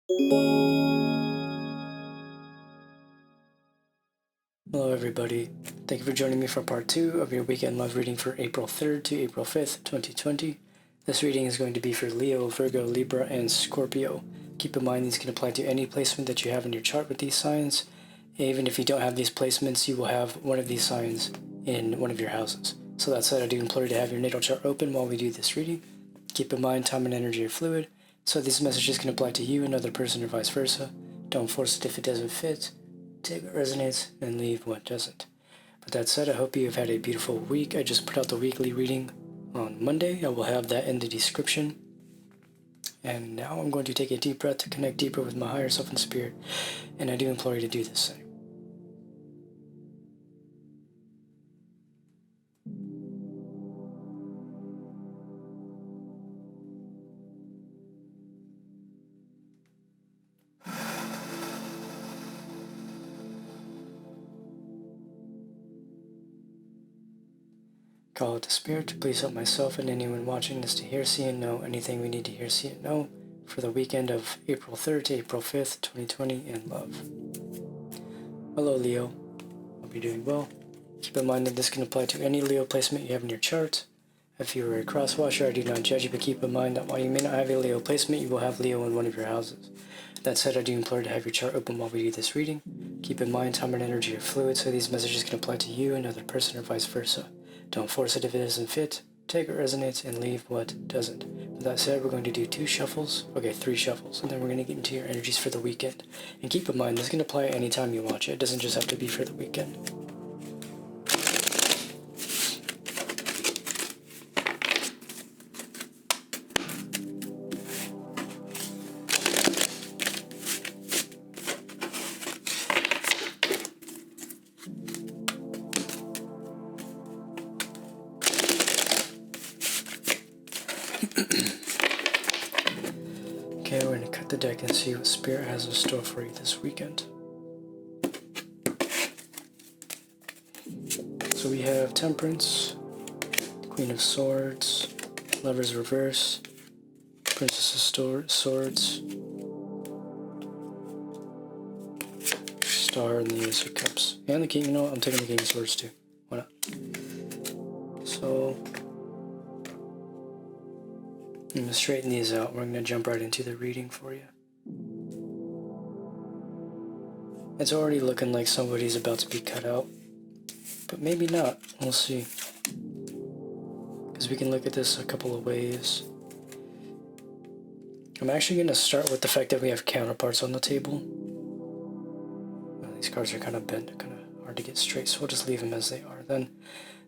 Hello everybody, thank you for joining me for part 2 of your weekend love reading for April 3rd to April 5th, 2020. This reading is going to be for Leo, Virgo, Libra, and Scorpio. Keep in mind these can apply to any placement that you have in your chart with these signs. Even if you don't have these placements, you will have one of these signs in one of your houses. So that said, I do implore you to have your natal chart open while we do this reading. Keep in mind time and energy are fluid, so these messages can apply to you, another person, or vice versa. Don't force it if it doesn't fit. Take what resonates and leave what doesn't. But that said, I hope you have had a beautiful week. I just put out the weekly reading on Monday. I will have that in the description. And now I'm going to take a deep breath to connect deeper with my higher self and spirit. And I do implore you to do the same. Call it to spirit to please help myself and anyone watching this to hear, see, and know anything we need to hear, see, and know for the weekend of April 3rd to April 5th, 2020 in love. Hello Leo, hope you're doing well. Keep in mind that this can apply to any Leo placement you have in your chart. If you are a cross-watcher, I do not judge you, but keep in mind that while you may not have a Leo placement, you will have Leo in one of your houses. That said, I do implore you to have your chart open while we do this reading. Keep in mind time and energy are fluid, so these messages can apply to you, another person, or vice versa. Don't force it if it doesn't fit. Take what resonates and leave what doesn't. With that said, we're going to do 3 shuffles, and then we're going to get into your energies for the weekend. And keep in mind, this can apply anytime you watch it. It doesn't just have to be for the weekend. Okay, we're going to cut the deck and see what Spirit has in store for you this weekend. So we have Temperance, Queen of Swords, Lover's Reverse, Princess of Swords, Star, and the Ace of Cups. And the King, you know what? I'm taking the King of Swords too. Why not? So I'm going to straighten these out. We're going to jump right into the reading for you. It's already looking like somebody's about to be cut out, but maybe not. We'll see. Because we can look at this a couple of ways. I'm actually going to start with the fact that we have counterparts on the table. Well, these cards are kind of bent, kind of hard to get straight, so we'll just leave them as they are then.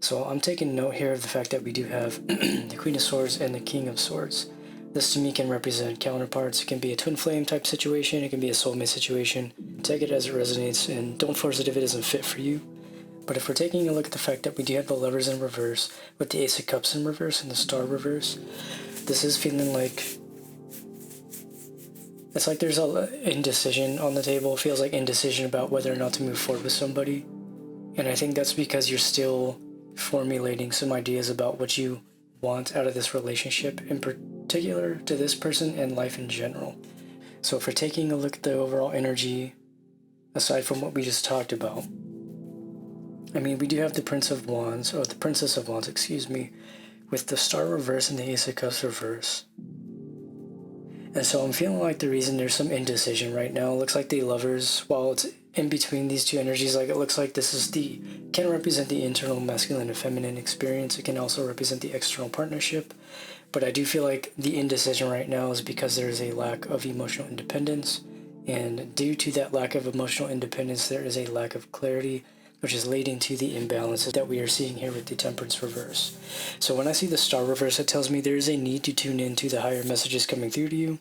So I'm taking note here of the fact that we do have the Queen of Swords and the King of Swords. This to me can represent counterparts. It can be a twin flame type situation. It can be a soulmate situation. Take it as it resonates and don't force it if it doesn't fit for you. But if we're taking a look at the fact that we do have the Lovers in reverse with the Ace of Cups in reverse and the Star reverse, this is feeling like it's like there's a indecision on the table. It feels like indecision about whether or not to move forward with somebody. And I think that's because you're still formulating some ideas about what you want out of this relationship, in particular to this person and life in general. So if we're taking a look at the overall energy, aside from what we just talked about, I mean, we do have the Princess of Wands, with the Star reverse and the Ace of Cups reverse. And so I'm feeling like the reason there's some indecision right now, it looks like the Lovers, while it's in between these two energies, like it looks like this is can represent the internal masculine and feminine experience. It can also represent the external partnership. But I do feel like the indecision right now is because there is a lack of emotional independence. And due to that lack of emotional independence, there is a lack of clarity, which is leading to the imbalances that we are seeing here with the Temperance reverse. So when I see the Star reverse, it tells me there is a need to tune into the higher messages coming through to you.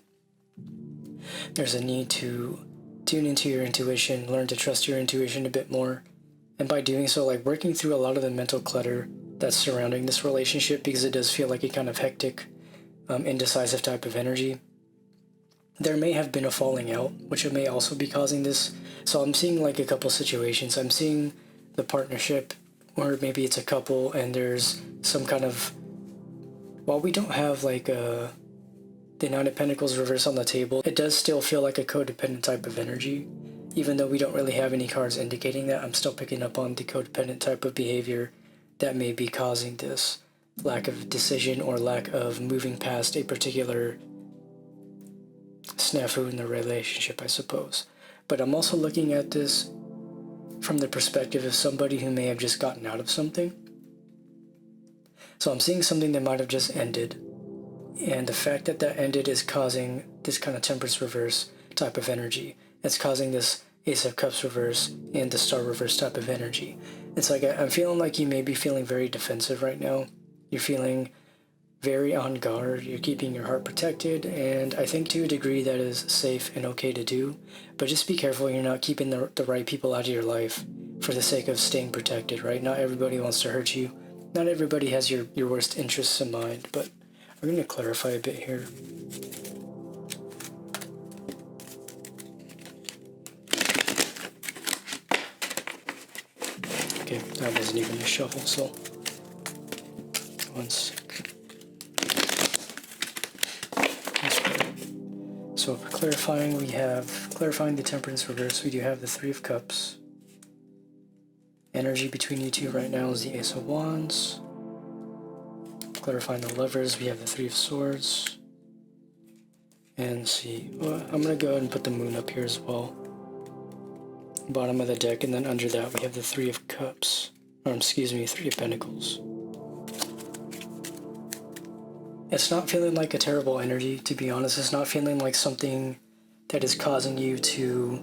There's a need to tune into your intuition, learn to trust your intuition a bit more. And by doing so, like working through a lot of the mental clutter that's surrounding this relationship, because it does feel like a kind of hectic, indecisive type of energy. There may have been a falling out, which may also be causing this. So I'm seeing like a couple situations. I'm seeing the partnership, or maybe it's a couple and there's some kind of, while we don't have like a the Nine of Pentacles reverse on the table, it does still feel like a codependent type of energy. Even though we don't really have any cards indicating that, I'm still picking up on the codependent type of behavior that may be causing this lack of decision or lack of moving past a particular snafu in the relationship, I suppose. But I'm also looking at this from the perspective of somebody who may have just gotten out of something. So I'm seeing something that might have just ended, and the fact that that ended is causing this kind of Temperance reverse type of energy. It's causing this Ace of Cups reverse and the Star reverse type of energy. It's like I'm feeling like you may be feeling very defensive right now. You're feeling very on guard. You're keeping your heart protected, and I think to a degree that is safe and okay to do. But just be careful you're not keeping the right people out of your life for the sake of staying protected, right? Not everybody wants to hurt you. Not everybody has your worst interests in mind, but we're going to clarify a bit here. Okay, that wasn't even a shuffle, so one sec. So for clarifying, we have clarifying the Temperance reverse. We do have the Three of Cups. Energy between you two right now is the Ace of Wands. Clarifying the Lovers, we have the Three of Swords. And see, well, I'm going to go ahead and put the Moon up here as well. Bottom of the deck, and then under that we have the Three of Cups. Or excuse me, Three of Pentacles. It's not feeling like a terrible energy, to be honest. It's not feeling like something that is causing you to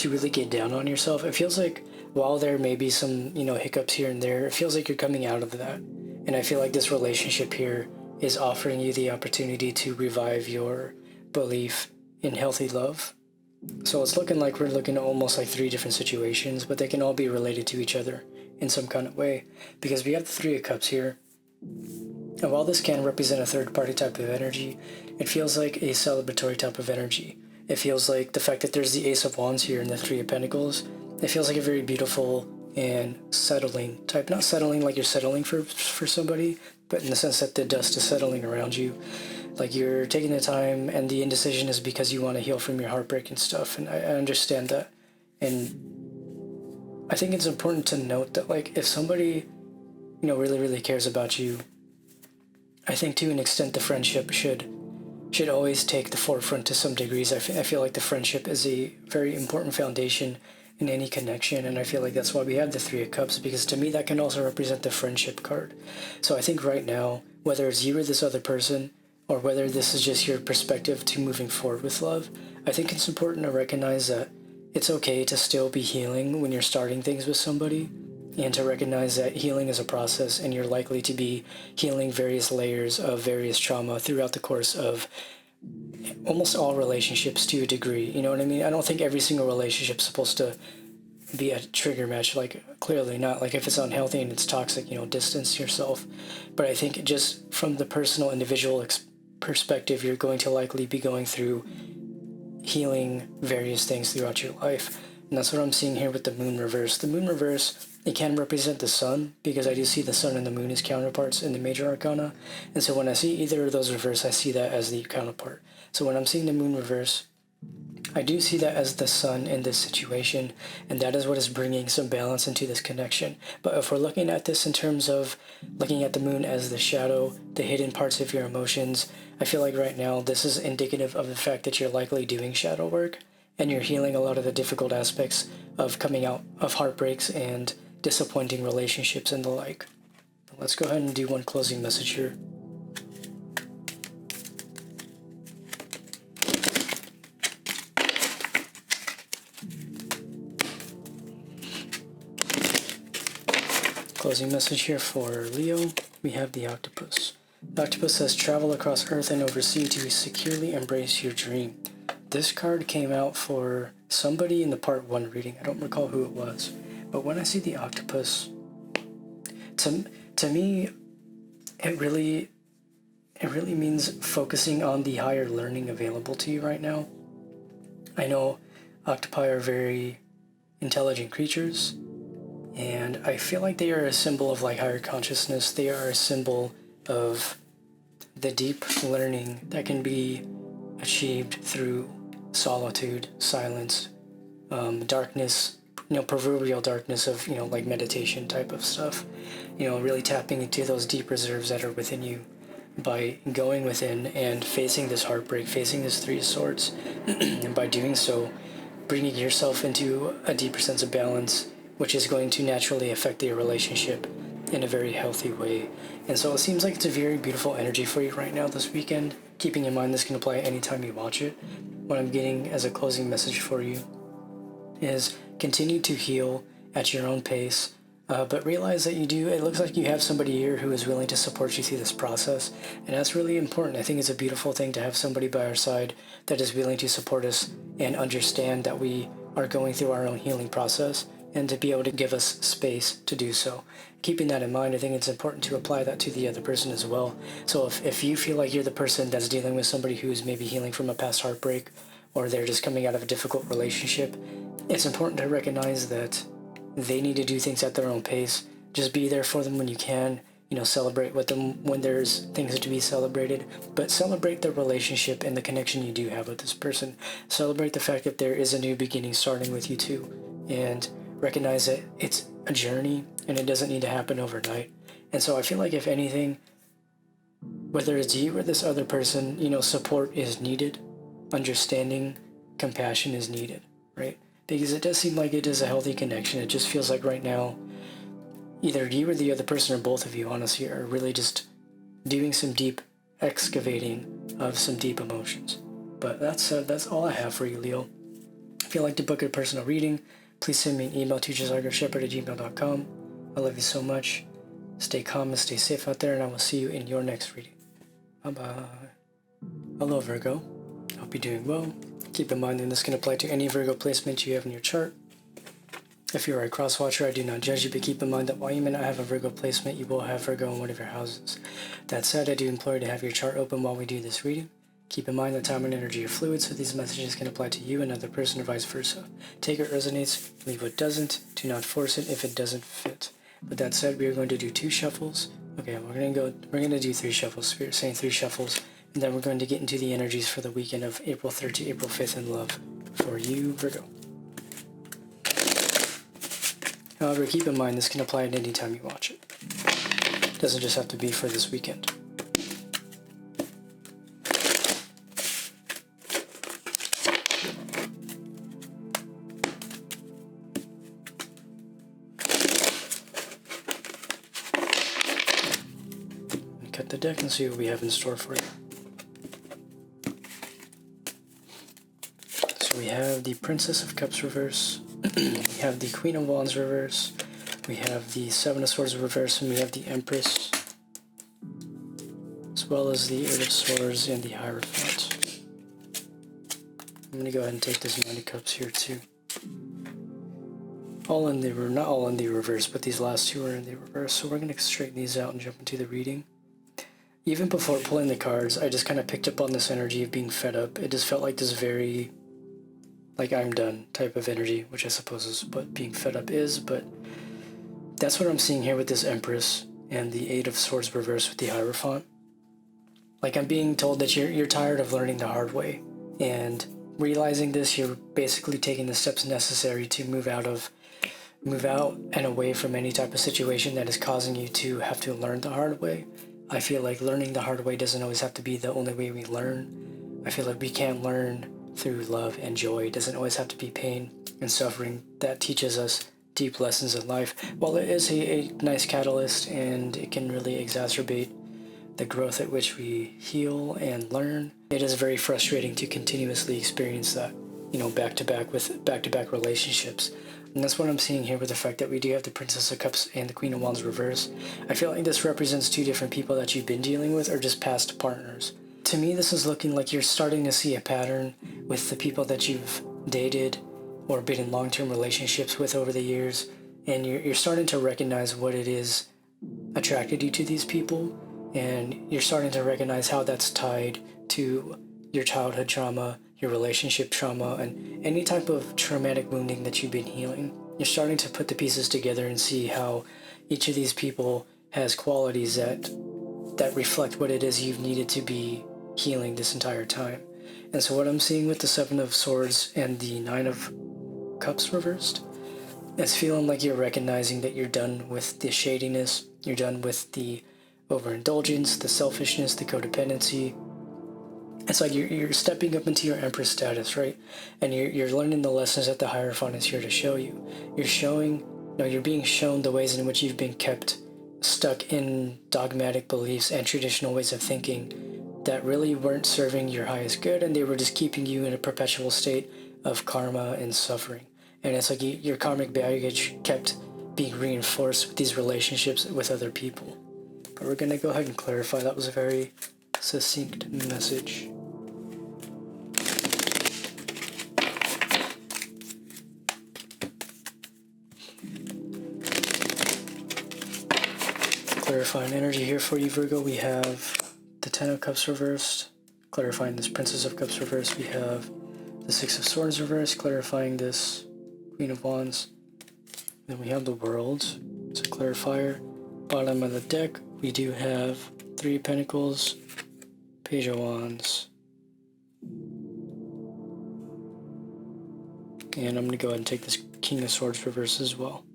really get down on yourself. It feels like while there may be some, hiccups here and there, it feels like you're coming out of that. And I feel like this relationship here is offering you the opportunity to revive your belief in healthy love. So it's looking like we're looking at almost like three different situations, but they can all be related to each other in some kind of way. Because we have the Three of Cups here. And while this can represent a third-party type of energy, it feels like a celebratory type of energy. It feels like the fact that there's the Ace of Wands here and the Three of Pentacles, it feels like a very beautiful and settling type. Not settling like you're settling for somebody, but in the sense that the dust is settling around you. Like you're taking the time, and the indecision is because you want to heal from your heartbreak and stuff, and I understand that. And I think it's important to note that, like, if somebody, really, really cares about you, I think to an extent the friendship should always take the forefront to some degrees. I feel like the friendship is a very important foundation in any connection, and I feel like that's why we have the Three of Cups, because to me that can also represent the friendship card. So I think right now, whether it's you or this other person, or whether this is just your perspective to moving forward with love, I think it's important to recognize that it's okay to still be healing when you're starting things with somebody, and to recognize that healing is a process, and you're likely to be healing various layers of various trauma throughout the course of almost all relationships to a degree. You know what I mean? I don't think every single relationship is supposed to be a trigger match, like clearly not. Like if it's unhealthy and it's toxic, distance yourself. But I think just from the personal individual perspective, you're going to likely be going through healing various things throughout your life. And that's what I'm seeing here with the Moon reverse. The Moon reverse, it can represent the Sun, because I do see the Sun and the Moon as counterparts in the major arcana. And so when I see either of those reverse, I see that as the counterpart. So when I'm seeing the Moon reverse, I do see that as the Sun in this situation, and that is what is bringing some balance into this connection. But if we're looking at this in terms of looking at the Moon as the shadow, the hidden parts of your emotions, I feel like right now this is indicative of the fact that you're likely doing shadow work, and you're healing a lot of the difficult aspects of coming out of heartbreaks and disappointing relationships and the like. Let's go ahead and do one closing message here. Closing message here for Leo, we have the Octopus. The Octopus says, travel across Earth and oversea to securely embrace your dream. This card came out for somebody in the part 1 reading. I don't recall who it was. But when I see the Octopus, to me, it really means focusing on the higher learning available to you right now. I know octopi are very intelligent creatures, and I feel like they are a symbol of like higher consciousness. They are a symbol of the deep learning that can be achieved through solitude, silence, darkness, proverbial darkness of, like meditation type of stuff, really tapping into those deep reserves that are within you by going within and facing this heartbreak, facing this Three of Swords, and by doing so, bringing yourself into a deeper sense of balance, which is going to naturally affect your relationship in a very healthy way. And so it seems like it's a very beautiful energy for you right now this weekend, keeping in mind this can apply anytime you watch it. What I'm getting as a closing message for you is continue to heal at your own pace, but realize that it looks like you have somebody here who is willing to support you through this process, and that's really important. I think it's a beautiful thing to have somebody by our side that is willing to support us and understand that we are going through our own healing process, and to be able to give us space to do so. Keeping that in mind, I think it's important to apply that to the other person as well. So if you feel like you're the person that's dealing with somebody who's maybe healing from a past heartbreak, or they're just coming out of a difficult relationship, it's important to recognize that they need to do things at their own pace. Just be there for them when you can, celebrate with them when there's things to be celebrated, but celebrate the relationship and the connection you do have with this person. Celebrate the fact that there is a new beginning starting with you two, and recognize that it's a journey and it doesn't need to happen overnight. And so I feel like, if anything, whether it's you or this other person, support is needed, understanding, compassion is needed, right? Because it does seem like it is a healthy connection. It just feels like right now, either you or the other person, or both of you, honestly, are really just doing some deep excavating of some deep emotions. But that's all I have for you, Leo. If you'd like to book a personal reading, please send me an email to jzargoshepard@gmail.com. I love you so much. Stay calm and stay safe out there, and I will see you in your next reading. Bye-bye. Hello, Virgo. Hope you're doing well. Keep in mind that this can apply to any Virgo placement you have in your chart. If you're a cross-watcher, I do not judge you, but keep in mind that while you may not have a Virgo placement, you will have Virgo in one of your houses. That said, I do implore you to have your chart open while we do this reading. Keep in mind that time and energy are fluid, so these messages can apply to you, another person, or vice versa. Take what resonates, leave what doesn't. Do not force it if it doesn't fit. With that said, we are going to do 2 shuffles. Okay, we're going to do 3 shuffles. Spirit saying 3 shuffles. And then we're going to get into the energies for the weekend of April 3rd to April 5th in love for you, Virgo. However, keep in mind this can apply at any time you watch it. It doesn't just have to be for this weekend. Cut the deck and see what we have in store for you. So we have the Princess of Cups reverse, we have the Queen of Wands reverse, we have the Seven of Swords reverse, and we have the Empress, as well as the Eight of Swords and the Hierophant. I'm going to go ahead and take this Nine of Cups here too. Not all in the reverse, but these last 2 are in the reverse, so we're going to straighten these out and jump into the reading. Even before pulling the cards, I just kind of picked up on this energy of being fed up. It just felt like this very, I'm done type of energy, which I suppose is what being fed up is, but that's what I'm seeing here with this Empress and the Eight of Swords reverse with the Hierophant. I'm being told that you're tired of learning the hard way, and realizing this, you're basically taking the steps necessary to move out and away from any type of situation that is causing you to have to learn the hard way. I feel like learning the hard way doesn't always have to be the only way we learn. I feel like we can learn through love and joy. It doesn't always have to be pain and suffering that teaches us deep lessons in life. While it is a nice catalyst and it can really exacerbate the growth at which we heal and learn, it is very frustrating to continuously experience that, back-to-back with back-to-back relationships. And that's what I'm seeing here with the fact that we do have the Princess of Cups and the Queen of Wands reverse. I feel like this represents 2 different people that you've been dealing with, or just past partners. To me, this is looking like you're starting to see a pattern with the people that you've dated or been in long-term relationships with over the years, and you're starting to recognize what it is attracted you to these people, and you're starting to recognize how that's tied to your childhood trauma, your relationship trauma, and any type of traumatic wounding that you've been healing. You're starting to put the pieces together and see how each of these people has qualities that that reflect what it is you've needed to be healing this entire time. And so what I'm seeing with the Seven of Swords and the Nine of Cups reversed, it's feeling like you're recognizing that you're done with the shadiness, you're done with the overindulgence, the selfishness, the codependency. It's like you're stepping up into your Empress status, right? And you're learning the lessons that the Hierophant is here to show you. You're being shown the ways in which you've been kept stuck in dogmatic beliefs and traditional ways of thinking that really weren't serving your highest good, and they were just keeping you in a perpetual state of karma and suffering. And it's like your karmic baggage kept being reinforced with these relationships with other people. But we're going to go ahead and clarify. That was a very succinct message. Clarifying energy here for you, Virgo. We have the Ten of Cups reversed. Clarifying this Princess of Cups reversed. We have the Six of Swords reversed. Clarifying this Queen of Wands. Then we have the World. It's a clarifier. Bottom of the deck, we do have Three of Pentacles, Page of Wands. And I'm going to go ahead and take this King of Swords reverse as well.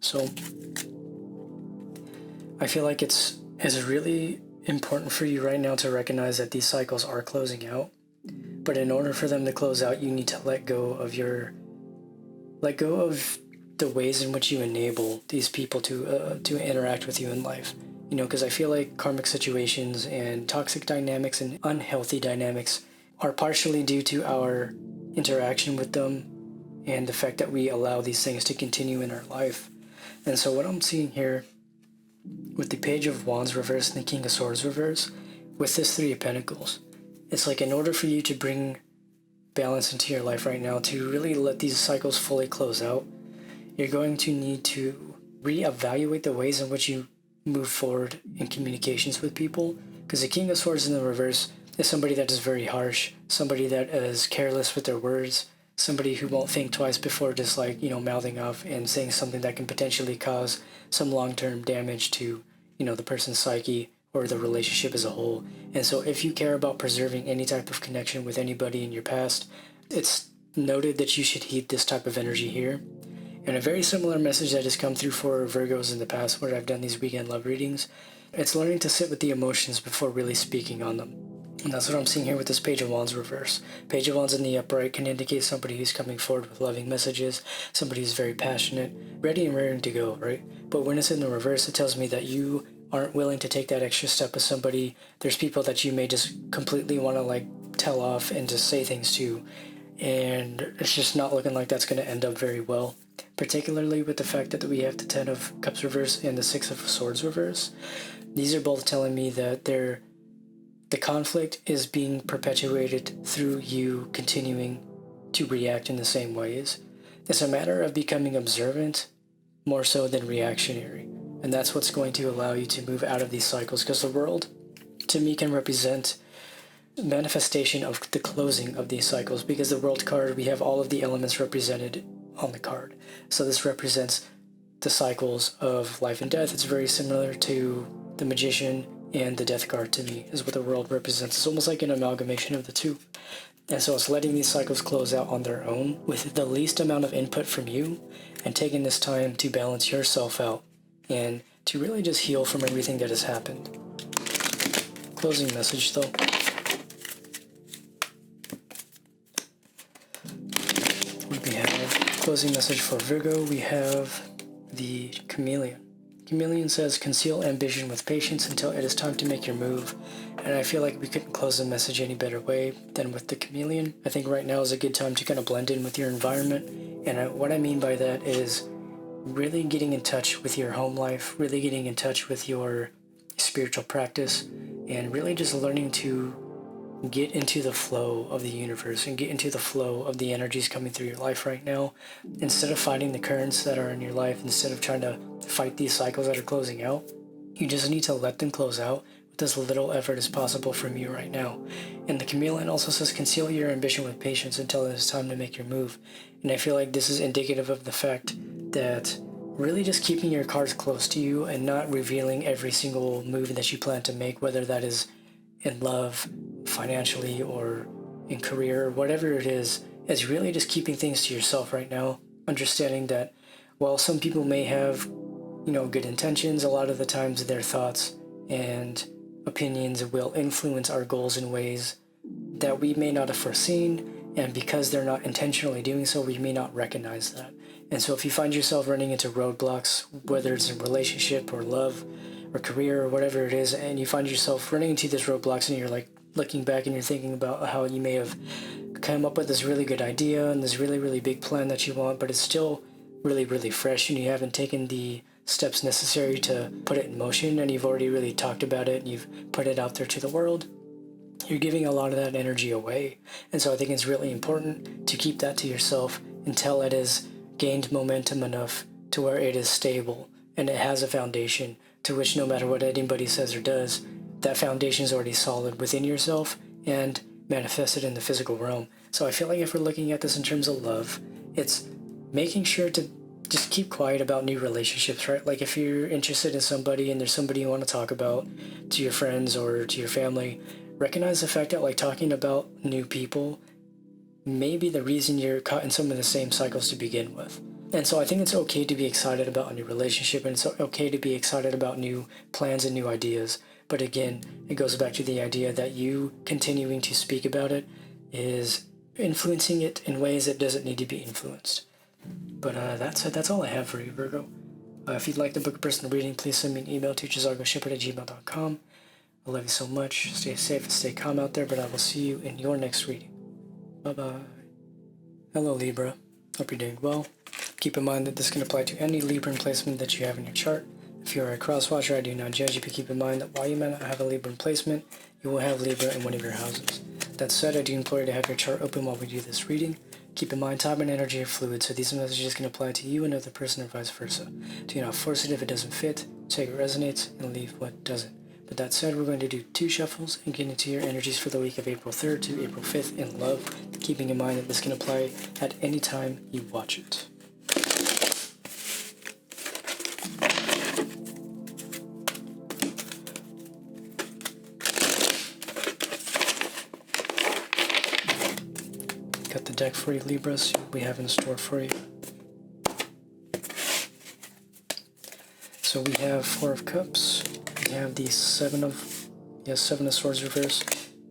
So I feel like it's really important for you right now to recognize that these cycles are closing out. But in order for them to close out, you need to let go of the ways in which you enable these people to interact with you in life. Because I feel like karmic situations and toxic dynamics and unhealthy dynamics are partially due to our interaction with them and the fact that we allow these things to continue in our life. And so what I'm seeing here with the Page of Wands reverse and the King of Swords reverse, with this Three of Pentacles, it's like in order for you to bring balance into your life right now, to really let these cycles fully close out, you're going to need to reevaluate the ways in which you move forward in communications with people. Because the King of Swords in the reverse is somebody that is very harsh, somebody that is careless with their words, somebody who won't think twice before just mouthing off and saying something that can potentially cause some long-term damage to, the person's psyche or the relationship as a whole. And so if you care about preserving any type of connection with anybody in your past, it's noted that you should heed this type of energy here. And a very similar message that has come through for Virgos in the past where I've done these weekend love readings, it's learning to sit with the emotions before really speaking on them. And that's what I'm seeing here with this Page of Wands reverse. Page of Wands in the upright can indicate somebody who's coming forward with loving messages, somebody who's very passionate, ready and raring to go, right? But when it's in the reverse, it tells me that you aren't willing to take that extra step with somebody. There's people that you may just completely want to tell off and just say things to, and it's just not looking like that's going to end up very well, particularly with the fact that we have the Ten of Cups reverse and the Six of Swords reverse. These are both telling me that the conflict is being perpetuated through you continuing to react in the same ways. It's a matter of becoming observant more so than reactionary. And that's what's going to allow you to move out of these cycles, because the world, to me, can represent manifestation of the closing of these cycles. Because the World card, we have all of the elements represented on the card. So this represents the cycles of life and death. It's very similar to the Magician and the Death card to me, is what the World represents. It's almost like an amalgamation of the two. And so it's letting these cycles close out on their own with the least amount of input from you, and taking this time to balance yourself out and to really just heal from everything that has happened. Closing message though. We have closing message for Virgo. We have the Chameleon. Chameleon says, conceal ambition with patience until it is time to make your move. And I feel like we couldn't close the message any better way than with the Chameleon. I think right now is a good time to kind of blend in with your environment. And what I mean by that is really getting in touch with your home life, really getting in touch with your spiritual practice, and really just learning to get into the flow of the universe and get into the flow of the energies coming through your life right now. Instead of fighting the currents that are in your life, instead of trying to fight these cycles that are closing out, you just need to let them close out with as little effort as possible from you right now. And the Chameleon also says, conceal your ambition with patience until it is time to make your move. And I feel like this is indicative of the fact that really just keeping your cards close to you and not revealing every single move that you plan to make, whether that is in love, financially, or in career, whatever it is really just keeping things to yourself right now, understanding that while some people may have, good intentions, a lot of the times their thoughts and opinions will influence our goals in ways that we may not have foreseen, and because they're not intentionally doing so, we may not recognize that. And so if you find yourself running into roadblocks, whether it's in relationship or love or career or whatever it is, and you find yourself running into these roadblocks and you're like looking back and you're thinking about how you may have come up with this really good idea and this really, really big plan that you want, but it's still really, really fresh and you haven't taken the steps necessary to put it in motion, and you've already really talked about it and you've put it out there to the world, you're giving a lot of that energy away. And so I think it's really important to keep that to yourself until it has gained momentum enough to where it is stable and it has a foundation to which no matter what anybody says or does, that foundation is already solid within yourself and manifested in the physical realm. So I feel like if we're looking at this in terms of love, it's making sure to just keep quiet about new relationships, right? Like if you're interested in somebody and there's somebody you want to talk about to your friends or to your family, recognize the fact that like talking about new people may be the reason you're caught in some of the same cycles to begin with. And so I think it's okay to be excited about a new relationship, and it's okay to be excited about new plans and new ideas. But again, it goes back to the idea that you continuing to speak about it is influencing it in ways that doesn't need to be influenced. But that's all I have for you, Virgo. If you'd like to book a personal reading, please send me an email to jzargoshepard@gmail.com. I love you so much. Stay safe and stay calm out there, but I will see you in your next reading. Bye-bye. Hello, Libra. Hope you're doing well. Keep in mind that this can apply to any Libran placement that you have in your chart. If you are a cross-watcher, I do not judge you, but keep in mind that while you may not have a Libran placement, you will have Libra in one of your houses. That said, I do implore you to have your chart open while we do this reading. Keep in mind, time and energy are fluid, so these messages can apply to you and another person or vice versa. Do not force it if it doesn't fit. Take what resonates and leave what doesn't. But that said, we're going to do 2 shuffles and get into your energies for the week of April 3rd to April 5th in love, keeping in mind that this can apply at any time you watch it. Got the deck for you, Libra, see what we have in store for you. So we have 4 of Cups, we have the 7 of Swords reverse,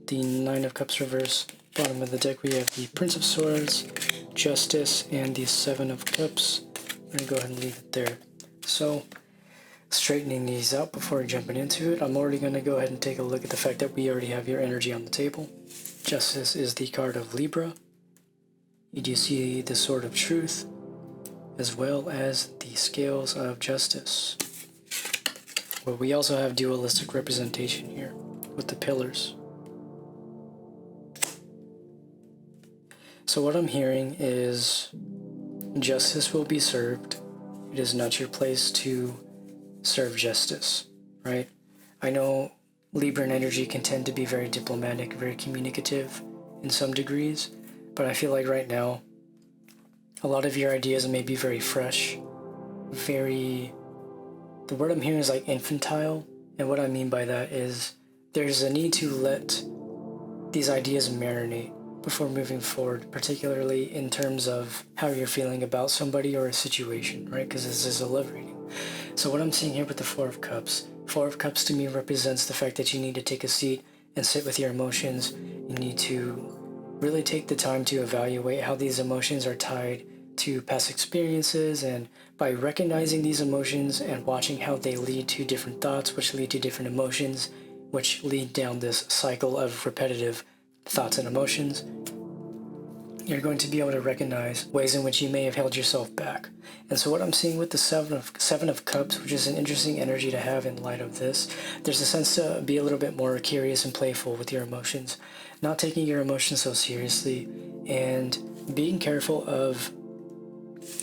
the 9 of Cups reverse. Bottom of the deck we have the Prince of Swords, Justice, and the 7 of Cups. I'm going to go ahead and leave it there. So, straightening these out before jumping into it, I'm already going to go ahead and take a look at the fact that we already have your energy on the table. Justice is the card of Libra. You do see the Sword of Truth, as well as the Scales of Justice. But we also have dualistic representation here with the pillars. So what I'm hearing is justice will be served. It is not your place to serve justice, right? I know Libran energy can tend to be very diplomatic, very communicative in some degrees, but I feel like right now, a lot of your ideas may be very fresh, the word I'm hearing is like infantile, and what I mean by that is there's a need to let these ideas marinate before moving forward, particularly in terms of how you're feeling about somebody or a situation, right? Because this is a love reading. So what I'm seeing here with the 4 of Cups to me represents the fact that you need to take a seat and sit with your emotions. You need to really take the time to evaluate how these emotions are tied to past experiences, and by recognizing these emotions and watching how they lead to different thoughts, which lead to different emotions, which lead down this cycle of repetitive thoughts and emotions, you're going to be able to recognize ways in which you may have held yourself back. And so what I'm seeing with the 7 of Cups, which is an interesting energy to have in light of this, there's a sense to be a little bit more curious and playful with your emotions, not taking your emotions so seriously, and being careful of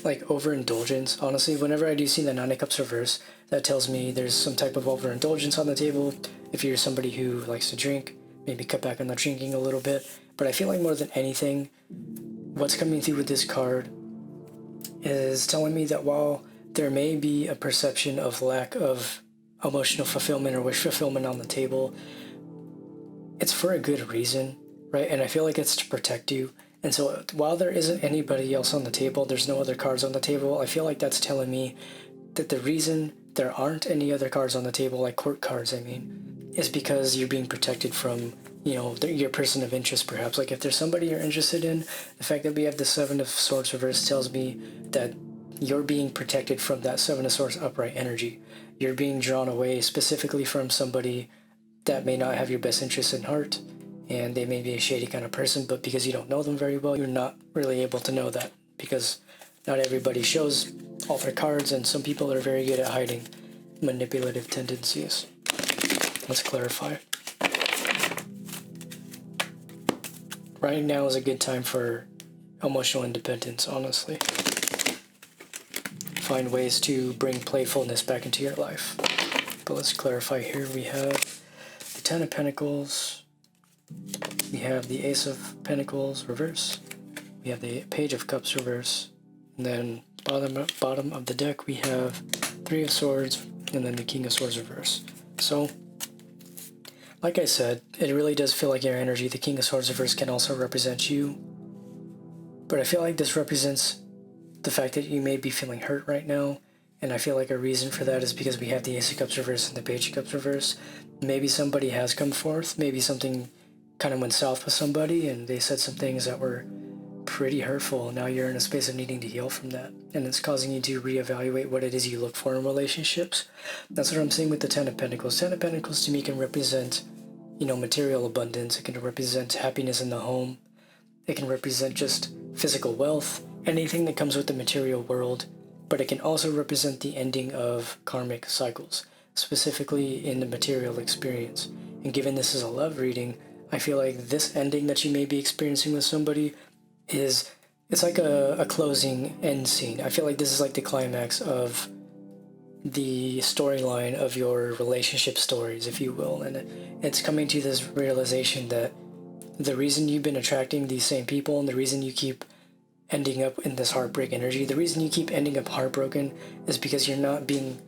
like overindulgence. Honestly, whenever I do see the 9 of Cups reverse, that tells me there's some type of overindulgence on the table. If you're somebody who likes to drink, maybe cut back on the drinking a little bit. But I feel like more than anything, what's coming through with this card is telling me that while there may be a perception of lack of emotional fulfillment or wish fulfillment on the table. It's for a good reason, right? And I feel like it's to protect you. And so while there isn't anybody else on the table, there's no other cards on the table, I feel like that's telling me that the reason there aren't any other cards on the table, like court cards, I mean, is because you're being protected from, you know, your person of interest, perhaps. Like if there's somebody you're interested in, the fact that we have the Seven of Swords reversed tells me that you're being protected from that Seven of Swords upright energy. You're being drawn away specifically from somebody that may not have your best interest in heart, and they may be a shady kind of person, but because you don't know them very well, you're not really able to know that, because not everybody shows all their cards, and some people are very good at hiding manipulative tendencies. Let's clarify. Right now is a good time for emotional independence, honestly. Find ways to bring playfulness back into your life. But let's clarify here. We have the Ten of Pentacles. We have the Ace of Pentacles reverse. We have the Page of Cups reverse. And then bottom of the deck we have Three of Swords and then the King of Swords reverse. So, like I said, it really does feel like your energy. The King of Swords reverse can also represent you. But I feel like this represents the fact that you may be feeling hurt right now. And I feel like a reason for that is because we have the Ace of Cups reverse and the Page of Cups reverse. Maybe somebody has come forth. Maybe something kind of went south with somebody and they said some things that were pretty hurtful. Now you're in a space of needing to heal from that. And it's causing you to reevaluate what it is you look for in relationships. That's what I'm seeing with the Ten of Pentacles. Ten of Pentacles to me can represent, you know, material abundance. It can represent happiness in the home. It can represent just physical wealth, anything that comes with the material world. But it can also represent the ending of karmic cycles, specifically in the material experience. And given this is a love reading, I feel like this ending that you may be experiencing with somebody it's like a closing end scene. I feel like this is like the climax of the storyline of your relationship stories, if you will. And it's coming to this realization that the reason you've been attracting these same people and the reason you keep ending up in this heartbreak energy, the reason you keep ending up heartbroken is because you're not being,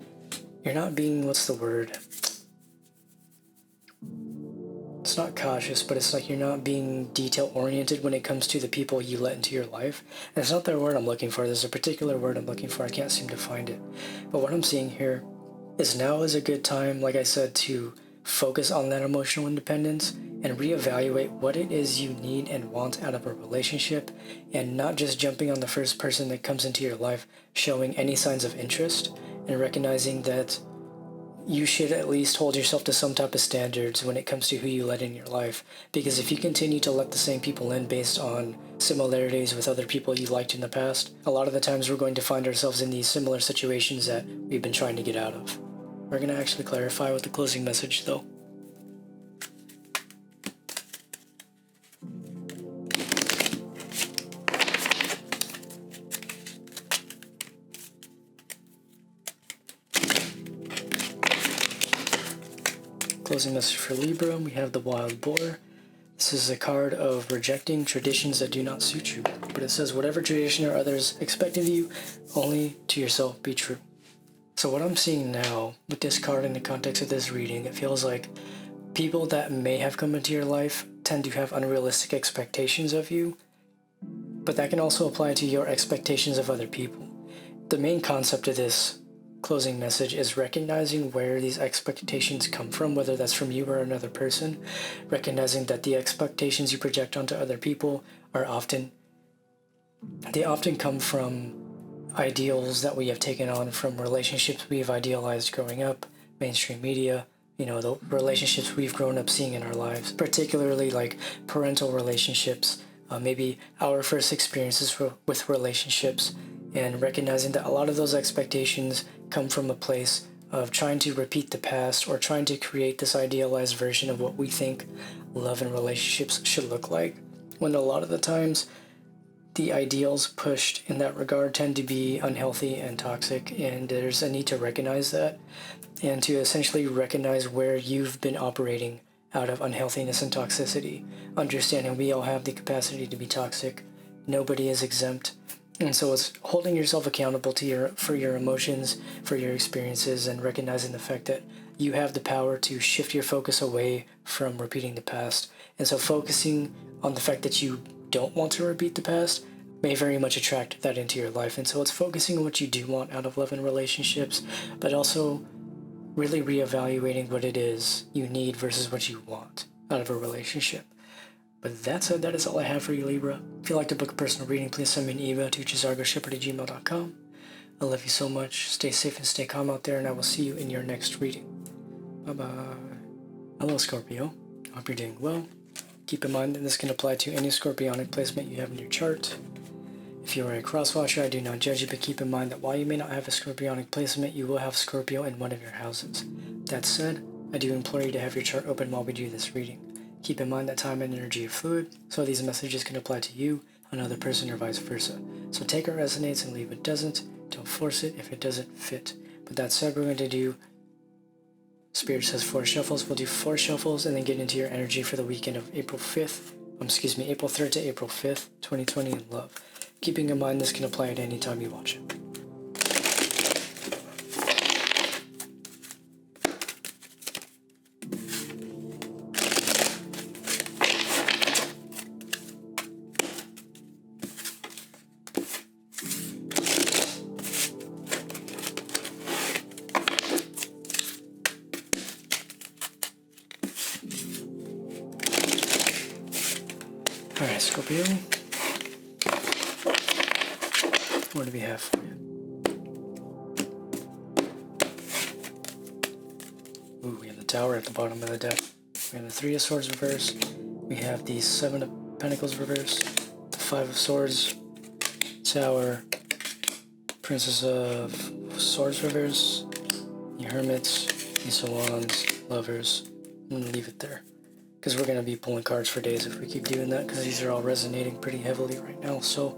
what's the word? It's not cautious, but it's like you're not being detail-oriented when it comes to the people you let into your life. And it's not the word I'm looking for. There's a particular word I'm looking for. I can't seem to find it. But what I'm seeing here is now is a good time, like I said, to focus on that emotional independence and reevaluate what it is you need and want out of a relationship, and not just jumping on the first person that comes into your life showing any signs of interest, and recognizing that you should at least hold yourself to some type of standards when it comes to who you let in your life. Because if you continue to let the same people in based on similarities with other people you liked in the past, a lot of the times we're going to find ourselves in these similar situations that we've been trying to get out of. We're going to actually clarify with the closing message though. Closing message for Libra, we have the Wild Boar. This is a card of rejecting traditions that do not suit you. But it says, whatever tradition or others expect of you, only to yourself be true. So what I'm seeing now with this card in the context of this reading, it feels like people that may have come into your life tend to have unrealistic expectations of you, but that can also apply to your expectations of other people. The main concept of this closing message is recognizing where these expectations come from, whether that's from you or another person, recognizing that the expectations you project onto other people are often come from ideals that we have taken on from relationships we have idealized growing up, mainstream media, you know, the relationships we've grown up seeing in our lives, particularly like parental relationships, maybe our first experiences with relationships, and recognizing that a lot of those expectations come from a place of trying to repeat the past or trying to create this idealized version of what we think love and relationships should look like, when a lot of the times the ideals pushed in that regard tend to be unhealthy and toxic, and there's a need to recognize that and to essentially recognize where you've been operating out of unhealthiness and toxicity, understanding we all have the capacity to be toxic. Nobody is exempt. And so it's holding yourself accountable for your emotions, for your experiences, and recognizing the fact that you have the power to shift your focus away from repeating the past. And so focusing on the fact that you don't want to repeat the past may very much attract that into your life. And so it's focusing on what you do want out of love and relationships, but also really reevaluating what it is you need versus what you want out of a relationship. But that said, that is all I have for you, Libra. If you'd like to book a personal reading, please send me an email to jzargoshepard@gmail.com. I love you so much. Stay safe and stay calm out there, and I will see you in your next reading. Bye-bye. Hello, Scorpio. I hope you're doing well. Keep in mind that this can apply to any scorpionic placement you have in your chart. If you are a cross-watcher, I do not judge you, but keep in mind that while you may not have a scorpionic placement, you will have Scorpio in one of your houses. That said, I do implore you to have your chart open while we do this reading. Keep in mind that time and energy are fluid, so these messages can apply to you, another person, or vice versa. So take what resonates and leave what doesn't. Don't force it if it doesn't fit. But that said, we're going to do, Spirit says 4 shuffles. We'll do 4 shuffles and then get into your energy for the weekend of April 3rd to April 5th, 2020 in love. Keeping in mind this can apply at any time you watch it. Alright, Scorpio. What do we have for you? Ooh, we have the Tower at the bottom of the deck. We have the 3 of Swords reversed. We have the 7 of Pentacles reversed. The 5 of Swords. Tower. Princess of Swords reversed. The Hermits. Ace of Wands. Lovers. I'm going to leave it there, because we're going to be pulling cards for days if we keep doing that, because these are all resonating pretty heavily right now. So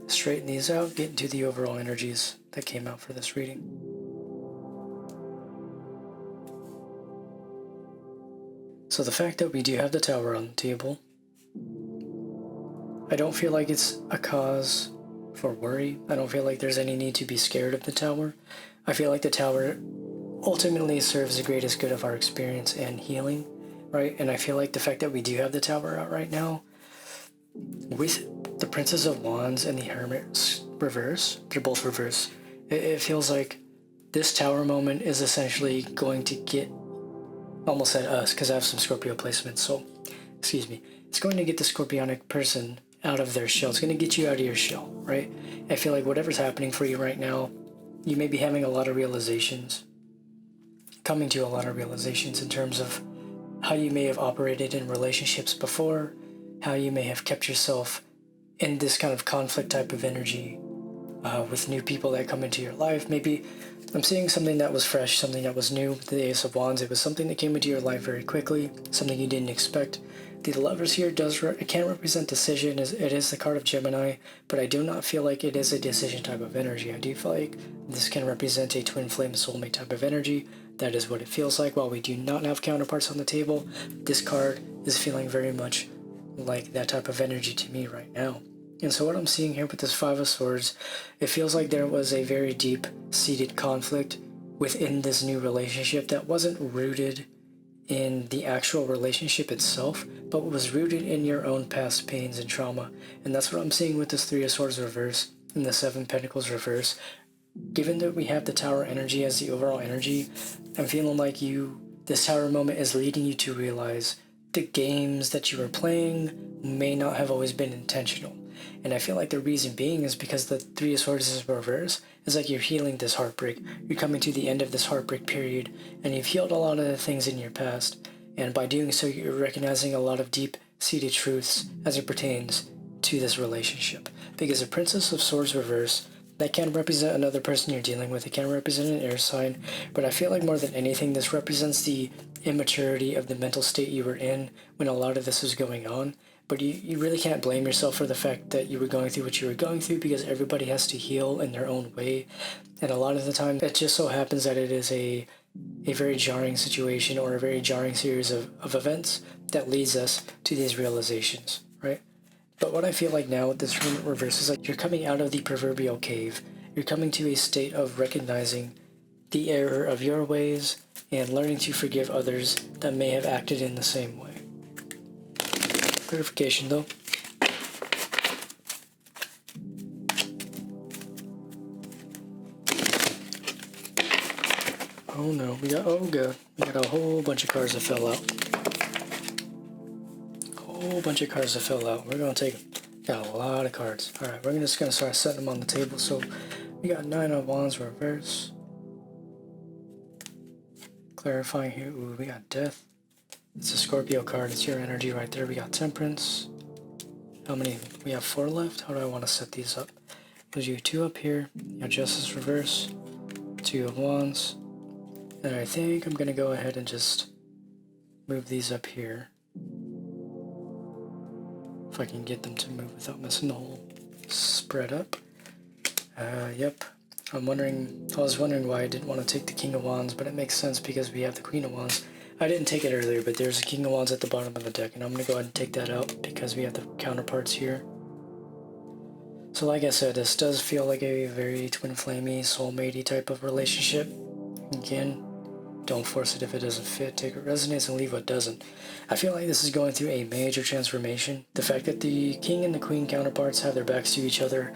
straighten these out, get into the overall energies that came out for this reading. So the fact that we do have the Tower on the table, I don't feel like it's a cause for worry. I don't feel like there's any need to be scared of the Tower. I feel like the Tower ultimately serves the greatest good of our experience and healing, right? And I feel like the fact that we do have the Tower out right now, with the Princess of Wands and the Hermit reverse, they're both reverse. It feels like this Tower moment is essentially going to get, almost at us, because I have some Scorpio placements, so, excuse me. It's going to get the Scorpionic person out of their shell. It's going to get you out of your shell, right? I feel like whatever's happening for you right now, you may be having a lot of realizations, coming to a lot of realizations in terms of how you may have operated in relationships before, how you may have kept yourself in this kind of conflict type of energy with new people that come into your life. Maybe I'm seeing something that was fresh, something that was new. The Ace of Wands, it was something that came into your life very quickly, something you didn't expect. The Lovers here it can represent decision. It is the card of Gemini, but I do not feel like it is a decision type of energy. I do feel like this can represent a twin flame soulmate type of energy. That is what it feels like. While we do not have counterparts on the table, this card is feeling very much like that type of energy to me right now. And so what I'm seeing here with this 5 of Swords, it feels like there was a very deep-seated conflict within this new relationship that wasn't rooted in the actual relationship itself, but was rooted in your own past pains and trauma. And that's what I'm seeing with this 3 of Swords reverse and the 7 Pentacles reverse. Given that we have the Tower energy as the overall energy, I'm feeling like this Tower moment is leading you to realize the games that you were playing may not have always been intentional. And I feel like the reason being is because the 3 of Swords is reverse. It's like you're healing this heartbreak. You're coming to the end of this heartbreak period, and you've healed a lot of the things in your past. And by doing so, you're recognizing a lot of deep-seated truths as it pertains to this relationship. Because the Princess of Swords reverse, that can represent another person you're dealing with. It can represent an air sign. But I feel like more than anything, this represents the immaturity of the mental state you were in when a lot of this was going on. But you really can't blame yourself for the fact that you were going through what you were going through, because everybody has to heal in their own way. And a lot of the time, it just so happens that it is a very jarring situation or a very jarring series of events that leads us to these realizations, right? But what I feel like now with this Hermit reverse is like you're coming out of the proverbial cave. You're coming to a state of recognizing the error of your ways and learning to forgive others that may have acted in the same way. Clarification though. Oh no, oh god, we got a whole bunch of cards that fell out. Whole bunch of cards that fell out. We're gonna take them. Got a lot of cards. Alright, we're just gonna start setting them on the table. So we got 9 of Wands reverse. Clarifying here. Ooh, we got Death. It's a Scorpio card. It's your energy right there. We got Temperance. How many? We have 4 left. How do I want to set these up? There's you 2 up here. You got Justice reverse. 2 of Wands. And I think I'm gonna go ahead and just move these up here. If I can get them to move without messing the whole spread up. Yep. I was wondering why I didn't want to take the King of Wands, but it makes sense because we have the Queen of Wands. I didn't take it earlier, but there's a King of Wands at the bottom of the deck, and I'm going to go ahead and take that out because we have the counterparts here. So like I said, this does feel like a very twin flamey, soulmatey type of relationship. Again, don't force it if it doesn't fit. Take what resonates and leave what doesn't. I feel like this is going through a major transformation. The fact that the King and the Queen counterparts have their backs to each other,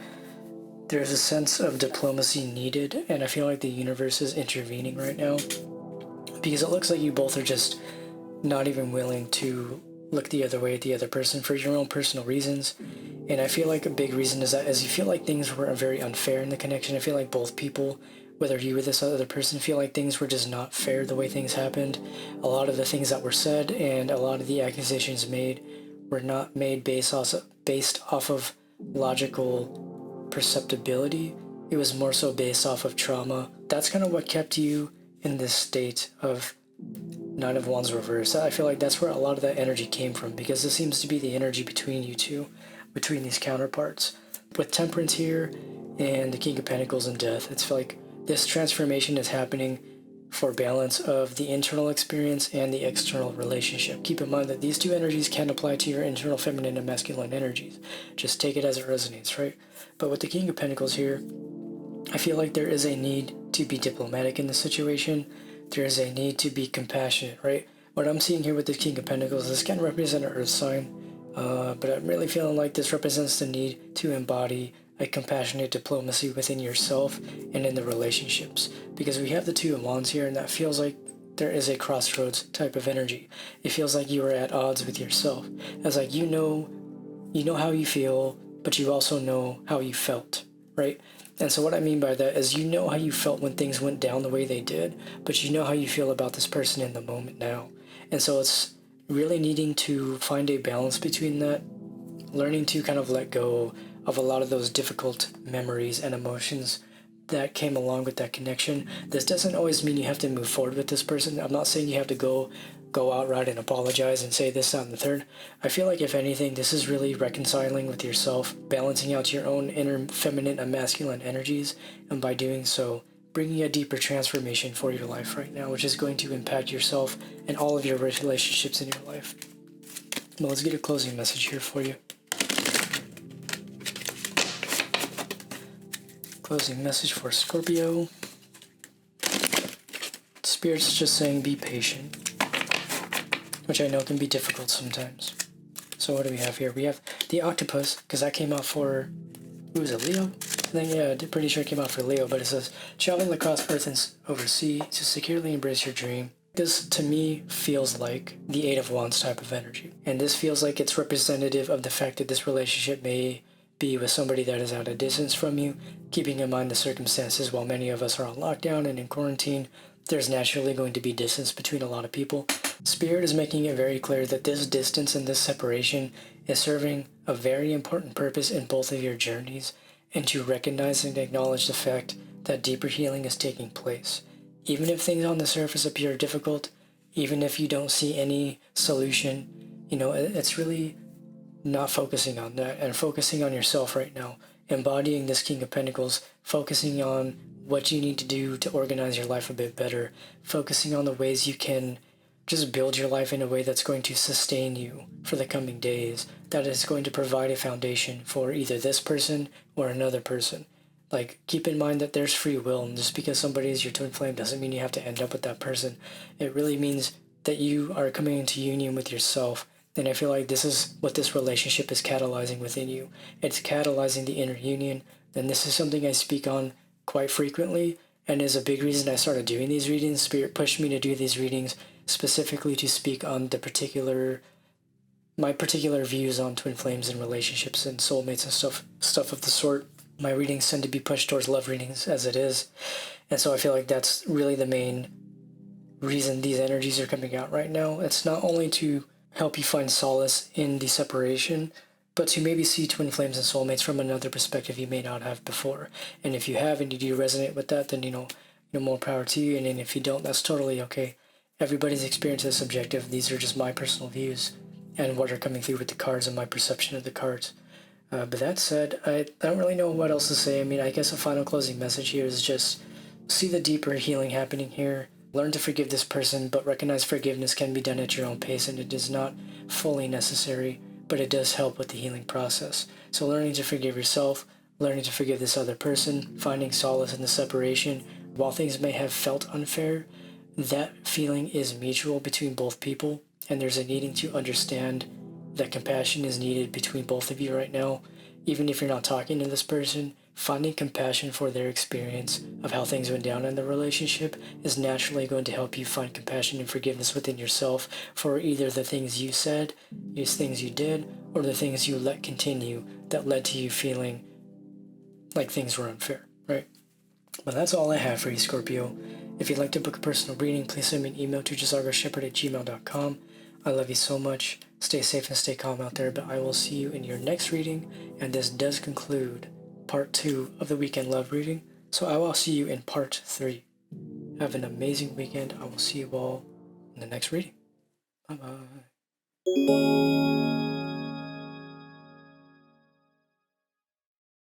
there's a sense of diplomacy needed, and I feel like the universe is intervening right now because it looks like you both are just not even willing to look the other way at the other person for your own personal reasons. And I feel like a big reason is that as you feel like things were very unfair in the connection, I feel like both people, whether you or this other person, feel like things were just not fair the way things happened. A lot of the things that were said and a lot of the accusations made were not made based off of logical perceptibility. It was more so based off of trauma. That's kind of what kept you in this state of 9 of Wands reverse. I feel like that's where a lot of that energy came from, because this seems to be the energy between you two, between these counterparts. With Temperance here and the King of Pentacles and Death, it's like this transformation is happening for balance of the internal experience and the external relationship. Keep in mind that these two energies can apply to your internal feminine and masculine energies. Just take it as it resonates, right? But with the King of Pentacles here, I feel like there is a need to be diplomatic in the situation. There is a need to be compassionate, right? What I'm seeing here with the King of Pentacles, this can represent an earth sign, but I'm really feeling like this represents the need to embody a compassionate diplomacy within yourself and in the relationships. Because we have the 2 of Wands here, and that feels like there is a crossroads type of energy. It feels like you are at odds with yourself. It's like you know how you feel, but you also know how you felt, right? And so what I mean by that is you know how you felt when things went down the way they did, but you know how you feel about this person in the moment now. And so it's really needing to find a balance between that, learning to kind of let go of a lot of those difficult memories and emotions that came along with that connection. This doesn't always mean you have to move forward with this person. I'm not saying you have to go outright and apologize and say this, that, and the third. I feel like if anything, this is really reconciling with yourself, balancing out your own inner feminine and masculine energies, and by doing so, bringing a deeper transformation for your life right now, which is going to impact yourself and all of your relationships in your life. Well, let's get a closing message here for you. Closing message for Scorpio. Spirit's just saying be patient, which I know can be difficult sometimes. So what do we have here? We have the octopus, because that came out for, who was it, Leo? I think, yeah, I'm pretty sure it came out for Leo, but it says, traveling across earth and over sea to securely embrace your dream. This, to me, feels like the 8 of Wands type of energy. And this feels like it's representative of the fact that this relationship may be with somebody that is at a distance from you, keeping in mind the circumstances. While many of us are on lockdown and in quarantine, there's naturally going to be distance between a lot of people. Spirit is making it very clear that this distance and this separation is serving a very important purpose in both of your journeys, and to recognize and acknowledge the fact that deeper healing is taking place. Even if things on the surface appear difficult, even if you don't see any solution, it's really not focusing on that and focusing on yourself right now, embodying this King of Pentacles, focusing on what you need to do to organize your life a bit better, focusing on the ways you can just build your life in a way that's going to sustain you for the coming days, that is going to provide a foundation for either this person or another person. Like, keep in mind that there's free will, and just because somebody is your twin flame doesn't mean you have to end up with that person. It really means that you are coming into union with yourself. And I feel like this is what this relationship is catalyzing within you. It's catalyzing the inner union. And this is something I speak on quite frequently, and is a big reason I started doing these readings. Spirit pushed me to do these readings specifically to speak on my particular views on twin flames and relationships and soulmates and stuff of the sort. My readings tend to be pushed towards love readings as it is. And so I feel like that's really the main reason these energies are coming out right now. It's not only to help you find solace in the separation, but to maybe see twin flames and soulmates from another perspective you may not have before. And if you have and you do resonate with that, then more power to you. And then if you don't, that's totally okay. Everybody's experience is subjective. These are just my personal views and what are coming through with the cards and my perception of the cards. But that said, I don't really know what else to say. I mean, I guess a final closing message here is just see the deeper healing happening here. Learn to forgive this person, but recognize forgiveness can be done at your own pace, and it is not fully necessary, but it does help with the healing process. So learning to forgive yourself, learning to forgive this other person, finding solace in the separation. While things may have felt unfair, that feeling is mutual between both people, and there's a needing to understand that compassion is needed between both of you right now. Even if you're not talking to this person, finding compassion for their experience of how things went down in the relationship is naturally going to help you find compassion and forgiveness within yourself for either the things you said, the things you did, or the things you let continue that led to you feeling like things were unfair, right? But that's all I have for you, Scorpio. If you'd like to book a personal reading, please send me an email to jzargoshepard@gmail.com. I love you so much. Stay safe and stay calm out there, but I will see you in your next reading, and this does conclude part 2 of the weekend love reading, so I will see you in part 3. Have an amazing weekend. I will see you all in the next reading. Bye-bye.